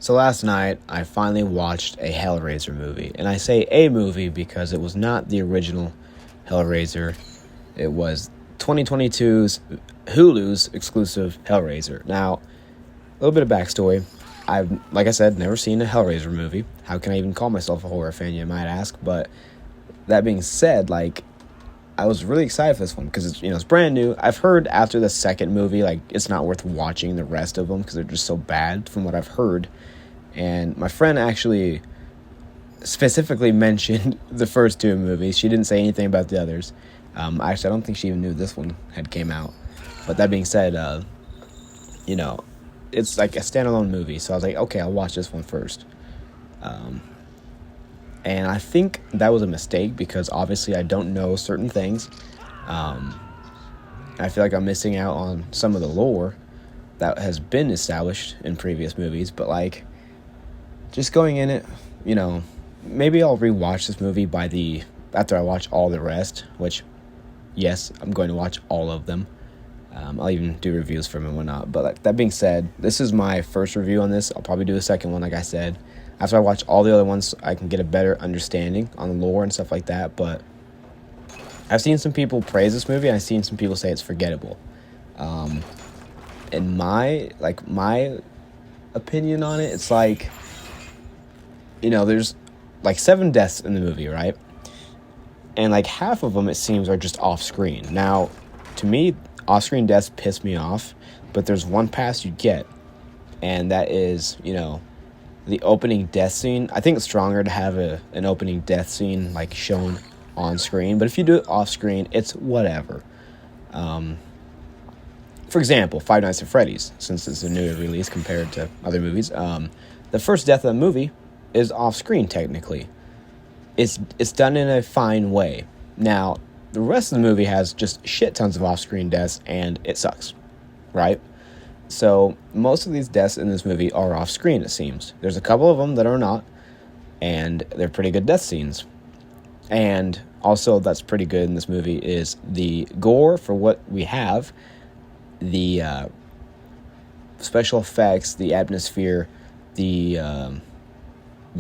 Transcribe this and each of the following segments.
So last night, I finally watched a Hellraiser movie. And I say a movie because it was not the original Hellraiser. It was 2022's Hulu's exclusive Hellraiser. Now, a little bit of backstory. I've, like I said, never seen a Hellraiser movie. How can I even call myself a horror fan, you might ask? But that being said, I was really excited for this one because it's brand new. I've heard after the second movie, it's not worth watching the rest of them because they're just so bad from what I've heard. And my friend actually specifically mentioned the first two movies. She didn't say anything about the others. Actually, I don't think she even knew this one had came out. But that being said, it's like a standalone movie. So I was like, okay, I'll watch this one first. And I think that was a mistake because obviously I don't know certain things. I feel like I'm missing out on some of the lore that has been established in previous movies. But just going in it, maybe I'll rewatch this movie after I watch all the rest, which, yes, I'm going to watch all of them. I'll even do reviews from it and whatnot. But that being said, this is my first review on this. I'll probably do a second one, like I said. After I watch all the other ones, I can get a better understanding on the lore and stuff like that. But I've seen some people praise this movie, and I've seen some people say it's forgettable. In my opinion on it, it's there's 7 deaths in the movie, right? And half of them, it seems, are just off screen. Now, to me, off screen deaths piss me off, but there's one pass you get, and that is, the opening death scene. I think it's stronger to have an opening death scene shown on screen, but if you do it off screen, it's whatever. For example, Five Nights at Freddy's, since it's a newer release compared to other movies, the first death of the movie is off screen technically. It's done in a fine way. Now, the rest of the movie has just shit tons of off screen deaths, and it sucks, right? So most of these deaths in this movie are off screen, it seems. There's a couple of them that are not, and they're pretty good death scenes. And also that's pretty good in this movie is the gore for what we have, the special effects, the atmosphere, the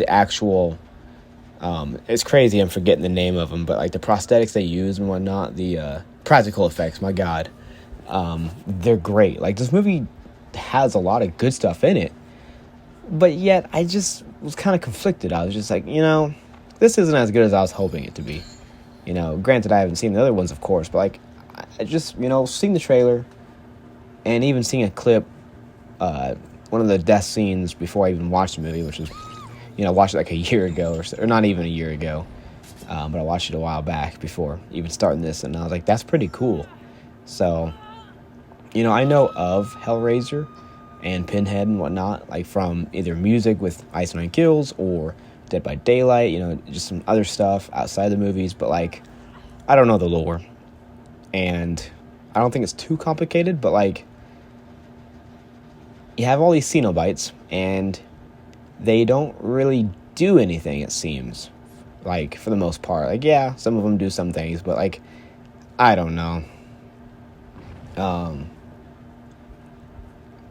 actual, it's crazy I'm forgetting the name of them, but the prosthetics they use and whatnot, the practical effects, my God, they're great. This movie has a lot of good stuff in it, but yet I just was kind of conflicted. I was just this isn't as good as I was hoping it to be. Granted, I haven't seen the other ones, of course, but I just, seeing the trailer and even seeing a clip, one of the death scenes before I even watched the movie, which was, watched it a year ago or not even a year ago, but I watched it a while back before even starting this, and I was like, that's pretty cool. So, I know of Hellraiser and Pinhead and whatnot, from either music with Ice Nine Kills or Dead by Daylight, just some other stuff outside the movies, but I don't know the lore, and I don't think it's too complicated, but you have all these Cenobites, and they don't really do anything, it seems, for the most part. Yeah, some of them do some things, but I don't know.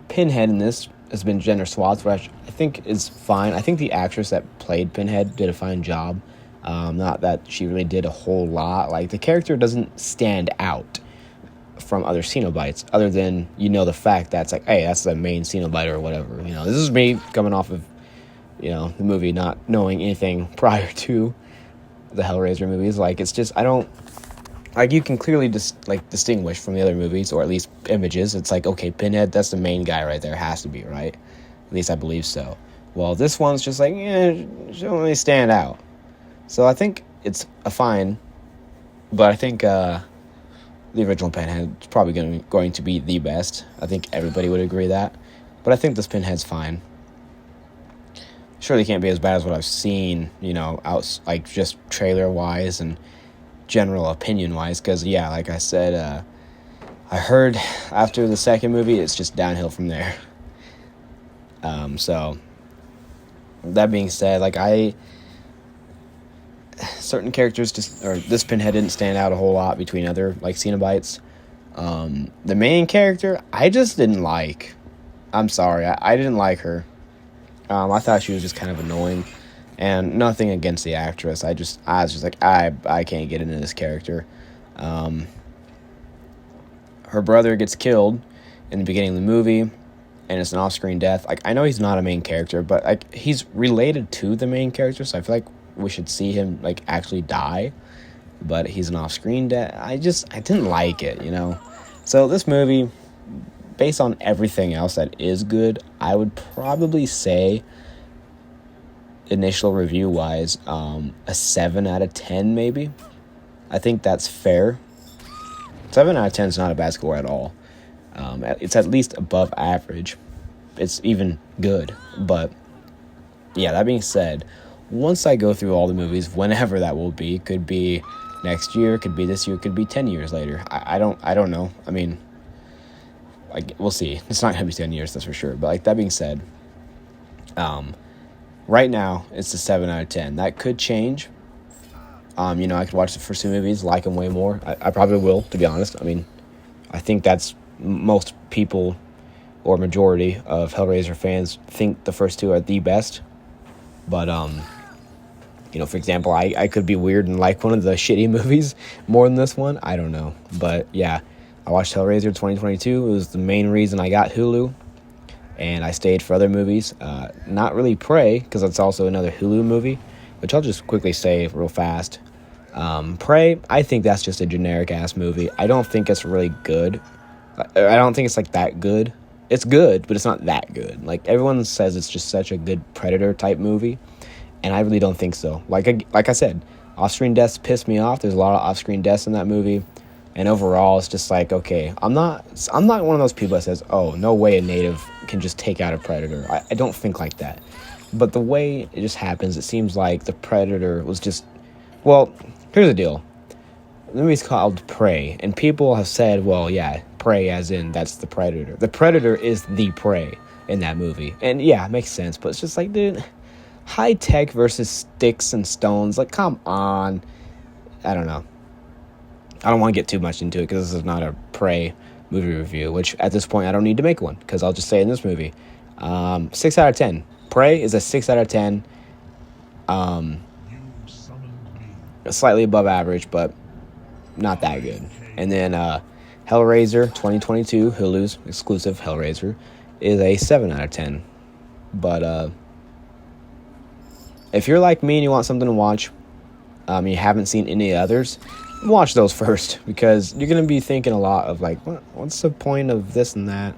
Pinhead in this has been gender swapped, which I think is fine. I think the actress that played Pinhead did a fine job. Not that she really did a whole lot. The character doesn't stand out from other Cenobites, other than, the fact that's hey, that's the main Cenobite or whatever. This is me coming off of, the movie, not knowing anything prior to the Hellraiser movies. It's just, I don't, you can clearly distinguish from the other movies, or at least images. It's okay, Pinhead, that's the main guy right there, has to be, right? At least I believe so. Well, this one's just she don't really stand out. So I think it's a fine, but I think the original Pinhead is probably going to be the best. I think everybody would agree that. But I think this Pinhead's fine. Surely can't be as bad as what I've seen, out just trailer-wise and general opinion-wise. Because, yeah, like I said, I heard after the second movie, it's just downhill from there. So, that being said, certain characters this Pinhead didn't stand out a whole lot between other Cenobites. The main character I just didn't like. I'm sorry, I didn't like her. I thought she was just kind of annoying, and nothing against the actress. I was just like, I can't get into this character. Her brother gets killed in the beginning of the movie, and it's an off-screen death. Like, I know he's not a main character, but like he's related to the main character, so I feel like we should see him like actually die. But he's an off-screen death. I didn't like it, you know. So this movie, based on everything else that is good, I would probably say, initial review-wise, a 7 out of 10 maybe. I think that's fair. 7 out of 10 is not a bad score at all. It's at least above average. It's even good. But yeah, that being said, once I go through all the movies, whenever that will be, could be next year, could be this year, could be 10 years later. I don't know. I mean, like, we'll see. It's not gonna be 10 years, that's for sure. But like, that being said, right now it's a 7 out of 10. That could change. You know, I could watch the first two movies, like them way more. I probably will, to be honest. I mean, I think that's most people, or majority of Hellraiser fans, think the first two are the best. But you know, for example, I could be weird and like one of the shitty movies more than this one. I don't know. But yeah, I watched Hellraiser 2022. It was the main reason I got Hulu. And I stayed for other movies. Not really Prey, because it's also another Hulu movie, which I'll just quickly say real fast. Prey, I think that's just a generic-ass movie. I don't think it's really good. I don't think it's, like, that good. It's good, but it's not that good. Like, everyone says it's just such a good Predator-type movie, and I really don't think so. Like I said, off-screen deaths piss me off. There's a lot of off-screen deaths in that movie, and overall, it's just like, okay, I'm not one of those people that says, oh, no way a native can just take out a Predator. I don't think like that. But the way it just happens, it seems like the Predator was just... Well, here's the deal. The movie's called Prey, and people have said, well, yeah, Prey as in that's the Predator. The Predator is the prey in that movie. And yeah, it makes sense, but it's just like, dude, high tech versus sticks and stones. Like, come on. I don't know. I don't want to get too much into it because this is not a Prey movie review, which at this point I don't need to make one because I'll just say in this movie. 6 out of 10. Prey is a 6 out of 10. Slightly above average, but not that good. And then Hellraiser 2022, Hulu's exclusive Hellraiser, is a 7 out of 10. But if you're like me and you want something to watch, you haven't seen any others, watch those first, because you're going to be thinking a lot of like, what's the point of this and that?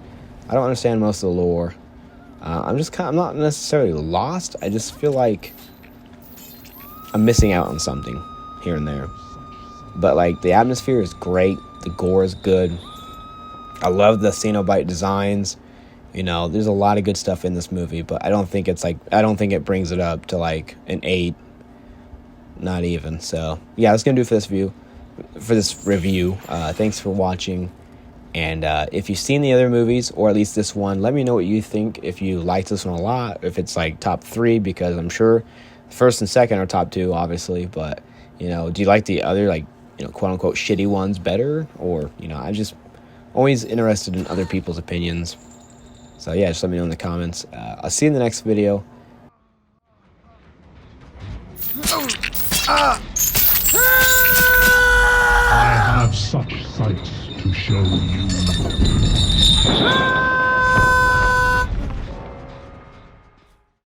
I don't understand most of the lore. I'm not necessarily lost. I just feel like I'm missing out on something here and there. But like, the atmosphere is great. The gore is good. I love the Cenobite designs. You know, there's a lot of good stuff in this movie, but I don't think it brings it up to like an 8. Not even. So yeah, that's gonna do for this review. Thanks for watching. And if you've seen the other movies, or at least this one, let me know what you think. If you liked this one a lot, if it's like top 3, because I'm sure first and second are top 2, obviously. But, you know, do you like the other, like, you know, quote unquote shitty ones better? Or, you know, I'm just always interested in other people's opinions. So yeah, just let me know in the comments. I'll see you in the next video. I have such sights to show you.